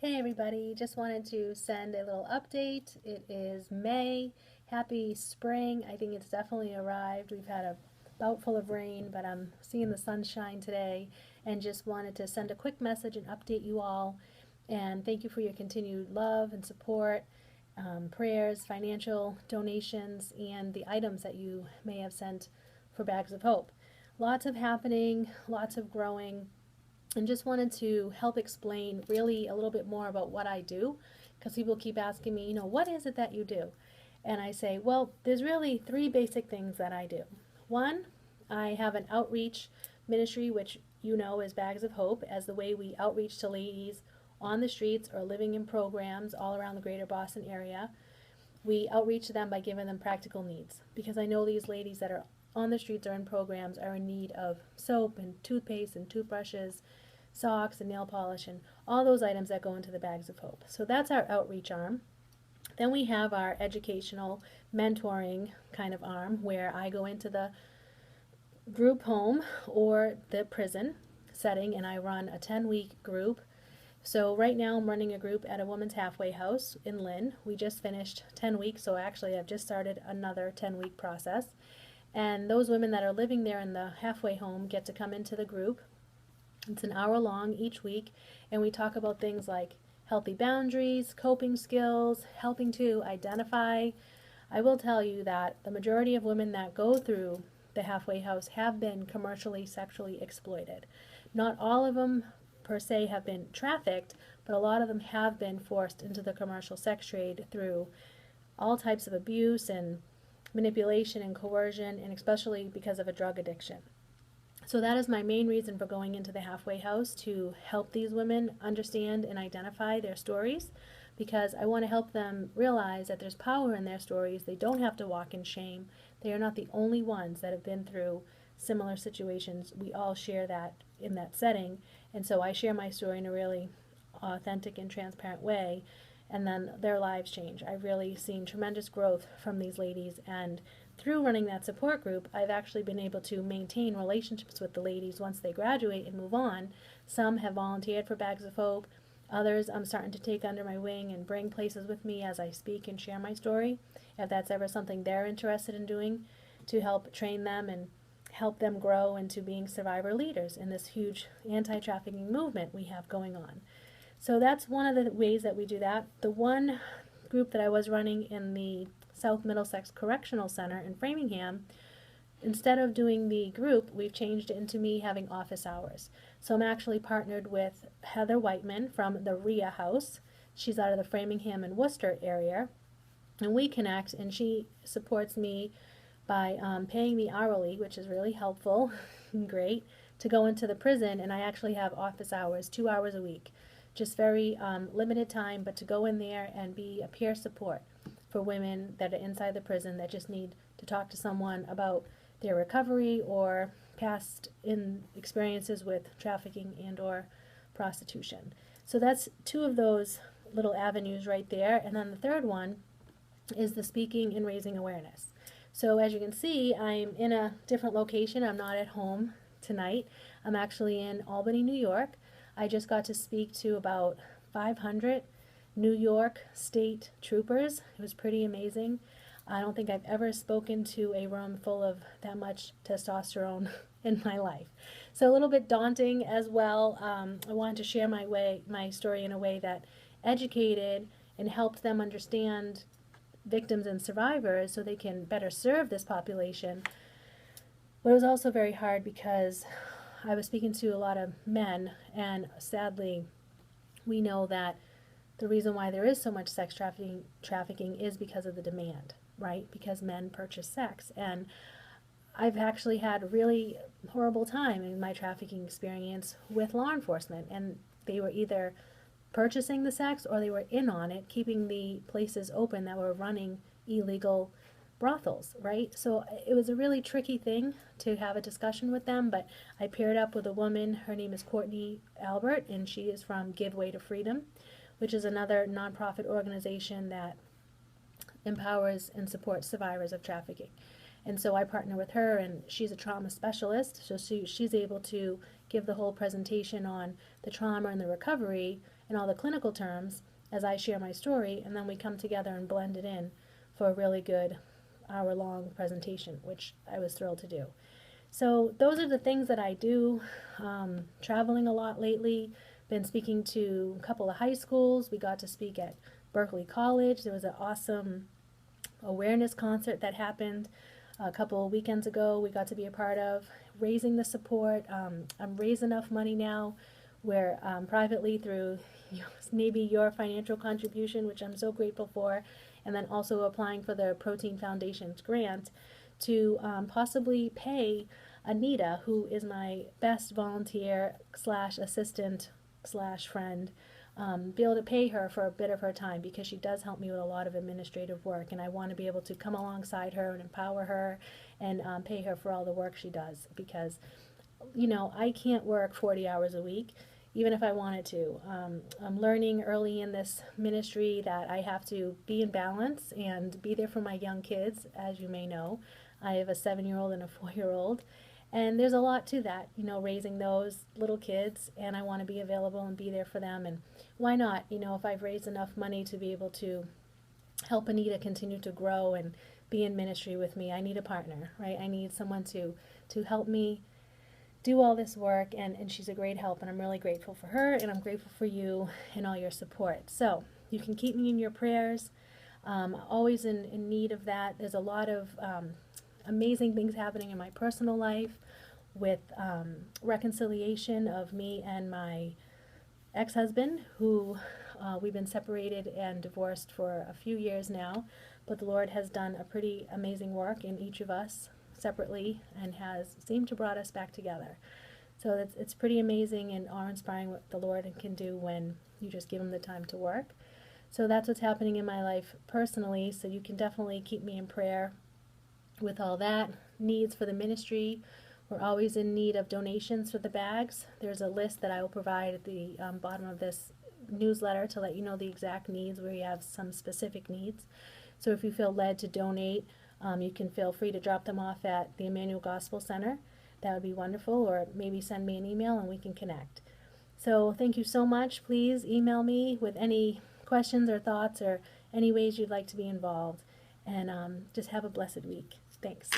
Hey everybody, just wanted to send a little update. It is May. Happy spring. I think it's definitely arrived. We've had a bout full of rain, but I'm seeing the sunshine today and just wanted to send a quick message and update you all. And thank you for your continued love and support, prayers, financial donations, and the items that you may have sent for Bags of Hope. Lots of happening, lots of growing, and just wanted to help explain really a little bit more about what I do, because people keep asking me, what is it that you do? And I say, well, there's really three basic things that I do. One, I have an outreach ministry, which you know is Bags of Hope, as the way we outreach to ladies on the streets or living in programs all around the greater Boston area. We outreach to them by giving them practical needs, because I know these ladies that are on the streets or in programs are in need of soap and toothpaste and toothbrushes, socks and nail polish, and all those items that go into the Bags of Hope. So that's our outreach arm. Then we have our educational mentoring kind of arm, where I go into the group home or the prison setting and I run a 10-week group. So right now I'm running a group at a woman's halfway house in Lynn. We just finished 10 weeks, so actually I've just started another 10-week process. And those women that are living there in the halfway home get to come into the group. It's an hour long each week, and we talk about things like healthy boundaries, coping skills, helping to identify. I will tell you that the majority of women that go through the halfway house have been commercially sexually exploited. Not all of them per se have been trafficked, but a lot of them have been forced into the commercial sex trade through all types of abuse and manipulation and coercion, and especially because of a drug addiction. So that is my main reason for going into the halfway house, to help these women understand and identify their stories, because I want to help them realize that there's power in their stories. They don't have to walk in shame. They are not the only ones that have been through similar situations. We all share that in that setting, and so I share my story in a really authentic and transparent way, and then their lives change. I've really seen tremendous growth from these ladies, and through running that support group, I've actually been able to maintain relationships with the ladies once they graduate and move on. Some have volunteered for Bags of Hope. Others I'm starting to take under my wing and bring places with me as I speak and share my story, if that's ever something they're interested in doing, to help train them and help them grow into being survivor leaders in this huge anti-trafficking movement we have going on. So that's one of the ways that we do that. The one group that I was running in the South Middlesex Correctional Center in Framingham, instead of doing the group, we've changed it into me having office hours. So I'm actually partnered with Heather Whiteman from the RIA House. She's out of the Framingham and Worcester area, and we connect, and she supports me by paying me hourly, which is really helpful and great, to go into the prison. And I actually have office hours, 2 hours a week, just very limited time, but to go in there and be a peer support for women that are inside the prison that just need to talk to someone about their recovery or past in experiences with trafficking and or prostitution. So that's two of those little avenues right there. And then the third one is the speaking and raising awareness. So as you can see, I'm in a different location. I'm not at home tonight. I'm actually in Albany, New York. I just got to speak to about 500 New York State troopers. It was pretty amazing. I don't think I've ever spoken to a room full of that much testosterone in my life. So a little bit daunting as well. I wanted to share my story in a way that educated and helped them understand victims and survivors so they can better serve this population. But it was also very hard because I was speaking to a lot of men, and sadly, we know that the reason why there is so much sex trafficking is because of the demand, right? Because men purchase sex. And I've actually had a really horrible time in my trafficking experience with law enforcement, and they were either purchasing the sex or they were in on it, keeping the places open that were running illegal brothels, right? So it was a really tricky thing to have a discussion with them, but I paired up with a woman. Her name is Courtney Albert, and she is from Give Way to Freedom, which is another nonprofit organization that empowers and supports survivors of trafficking. And so I partner with her, and she's a trauma specialist, so she's able to give the whole presentation on the trauma and the recovery, and all the clinical terms as I share my story, and then we come together and blend it in for a really good hour-long presentation, which I was thrilled to do. So those are the things that I do. Traveling a lot lately, been speaking to a couple of high schools. We got to speak at Berkeley College. There was an awesome awareness concert that happened a couple of weekends ago. We got to be a part of raising the support. I'm raised enough money now where privately through maybe your financial contribution, which I'm so grateful for, and then also applying for the Protein Foundation's grant to possibly pay Anita, who is my best volunteer slash assistant slash friend, be able to pay her for a bit of her time, because she does help me with a lot of administrative work, and I want to be able to come alongside her and empower her and pay her for all the work she does, because I can't work 40 hours a week even if I wanted to. I'm learning early in this ministry that I have to be in balance and be there for my young kids. As you may know, I have a 7-year-old and a 4-year-old, and there's a lot to that, raising those little kids, and I want to be available and be there for them. And why not, if I've raised enough money to be able to help Anita continue to grow and be in ministry with me, I need a partner, right? I need someone to help me do all this work, and she's a great help, and I'm really grateful for her, and I'm grateful for you and all your support. So you can keep me in your prayers. Always in need of that. There's a lot of amazing things happening in my personal life with reconciliation of me and my ex-husband, who we've been separated and divorced for a few years now, but the Lord has done a pretty amazing work in each of us separately and has seemed to brought us back together. So it's pretty amazing and awe-inspiring what the Lord can do when you just give him the time to work. So that's what's happening in my life personally, so you can definitely keep me in prayer with all that. Needs for the ministry, we're always in need of donations for the bags. There's a list that I will provide at the bottom of this newsletter to let you know the exact needs where you have some specific needs. So if you feel led to donate, you can feel free to drop them off at the Emmanuel Gospel Center. That would be wonderful, or maybe send me an email and we can connect. So thank you so much. Please email me with any questions or thoughts or any ways you'd like to be involved. And just have a blessed week. Thanks.